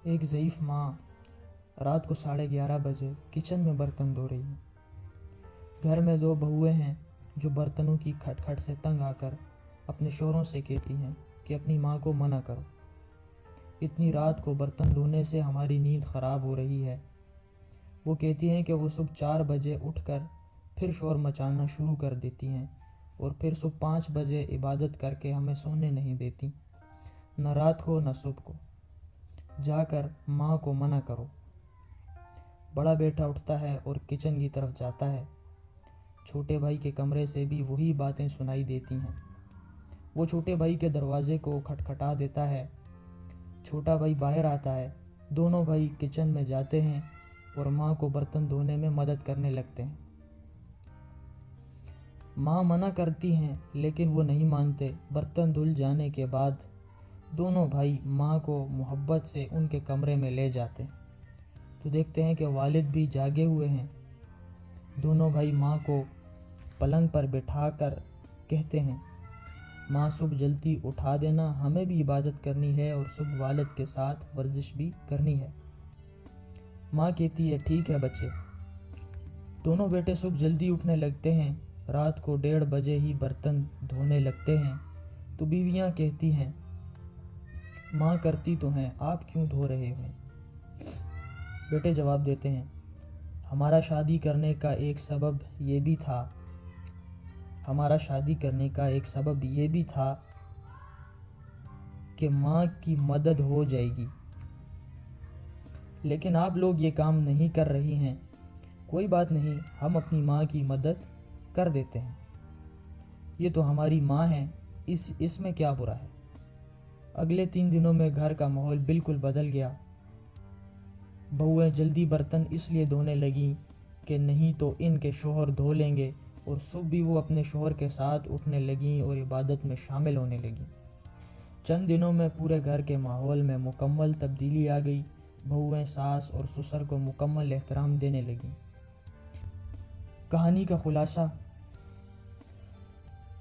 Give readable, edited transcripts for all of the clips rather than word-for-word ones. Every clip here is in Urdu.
ایک ضعیف ماں رات کو 11:30 بجے کچن میں برتن دھو رہی ہیں۔ گھر میں 2 بہویں ہیں جو برتنوں کی کھٹ کھٹ سے تنگ آ کر اپنے شوہروں سے کہتی ہیں کہ اپنی ماں کو منع کرو، اتنی رات کو برتن دھونے سے ہماری نیند خراب ہو رہی ہے۔ وہ کہتی ہیں کہ وہ صبح 4 بجے اٹھ کر پھر شور مچانا شروع کر دیتی ہیں اور پھر صبح 5 بجے عبادت کر کے ہمیں سونے نہیں دیتی، نہ رات کو نہ صبح کو۔ جا کر ماں کو منع کرو۔ بڑا بیٹا اٹھتا ہے اور کچن کی طرف جاتا ہے۔ چھوٹے بھائی کے کمرے سے بھی وہی باتیں سنائی دیتی ہیں۔ وہ چھوٹے بھائی کے دروازے کو کھٹکھٹا دیتا ہے۔ چھوٹا بھائی باہر آتا ہے۔ دونوں بھائی کچن میں جاتے ہیں اور ماں کو برتن دھونے میں مدد کرنے لگتے ہیں۔ ماں منع کرتی ہیں لیکن وہ نہیں مانتے۔ برتن دھل جانے کے بعد دونوں بھائی ماں کو محبت سے ان کے کمرے میں لے جاتے ہیں تو دیکھتے ہیں کہ والد بھی جاگے ہوئے ہیں۔ دونوں بھائی ماں کو پلنگ پر بٹھا کر کہتے ہیں، ماں صبح جلدی اٹھا دینا، ہمیں بھی عبادت کرنی ہے اور صبح والد کے ساتھ ورزش بھی کرنی ہے۔ ماں کہتی ہے، ٹھیک ہے بچے۔ دونوں بیٹے صبح جلدی اٹھنے لگتے ہیں۔ رات کو 1:30 بجے ہی برتن دھونے لگتے ہیں تو بیویاں کہتی ہیں، ماں کرتی تو ہیں، آپ کیوں دھو رہے ہیں؟ بیٹے جواب دیتے ہیں، ہمارا شادی کرنے کا ایک سبب یہ بھی تھا کہ ماں کی مدد ہو جائے گی، لیکن آپ لوگ یہ کام نہیں کر رہی ہیں۔ کوئی بات نہیں، ہم اپنی ماں کی مدد کر دیتے ہیں، یہ تو ہماری ماں ہے، اس میں کیا برا ہے۔ اگلے 3 دنوں میں گھر کا ماحول بالکل بدل گیا۔ بہویں جلدی برتن اس لیے دھونے لگیں کہ نہیں تو ان کے شوہر دھو لیں گے، اور صبح بھی وہ اپنے شوہر کے ساتھ اٹھنے لگیں اور عبادت میں شامل ہونے لگیں۔ چند دنوں میں پورے گھر کے ماحول میں مکمل تبدیلی آ گئی۔ بہویں ساس اور سسر کو مکمل احترام دینے لگیں۔ کہانی کا خلاصہ،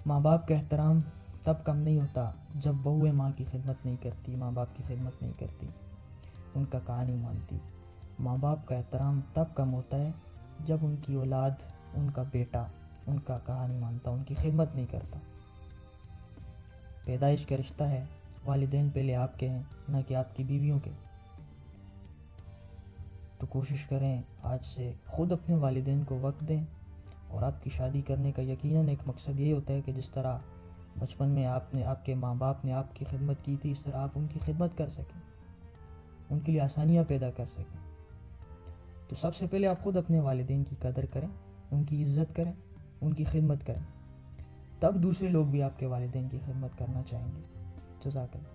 ماں باپ کا احترام تب کم نہیں ہوتا جب بہویں ماں کی خدمت نہیں کرتی، ماں باپ کی خدمت نہیں کرتی، ان کا کہا نہیں مانتی۔ ماں باپ کا احترام تب کم ہوتا ہے جب ان کی اولاد، ان کا بیٹا ان کا کہا نہیں مانتا، ان کی خدمت نہیں کرتا۔ پیدائش کا رشتہ ہے، والدین پہلے آپ کے ہیں نہ کہ آپ کی بیویوں کے۔ تو کوشش کریں آج سے خود اپنے والدین کو وقت دیں، اور آپ کی شادی کرنے کا یقیناً ایک مقصد یہ ہوتا ہے کہ جس طرح بچپن میں آپ کے ماں باپ نے آپ کی خدمت کی تھی، اس طرح آپ ان کی خدمت کر سکیں، ان کے لیے آسانیاں پیدا کر سکیں۔ تو سب سے پہلے آپ خود اپنے والدین کی قدر کریں، ان کی عزت کریں، ان کی خدمت کریں، تب دوسرے لوگ بھی آپ کے والدین کی خدمت کرنا چاہیں گے۔ جزاک اللہ۔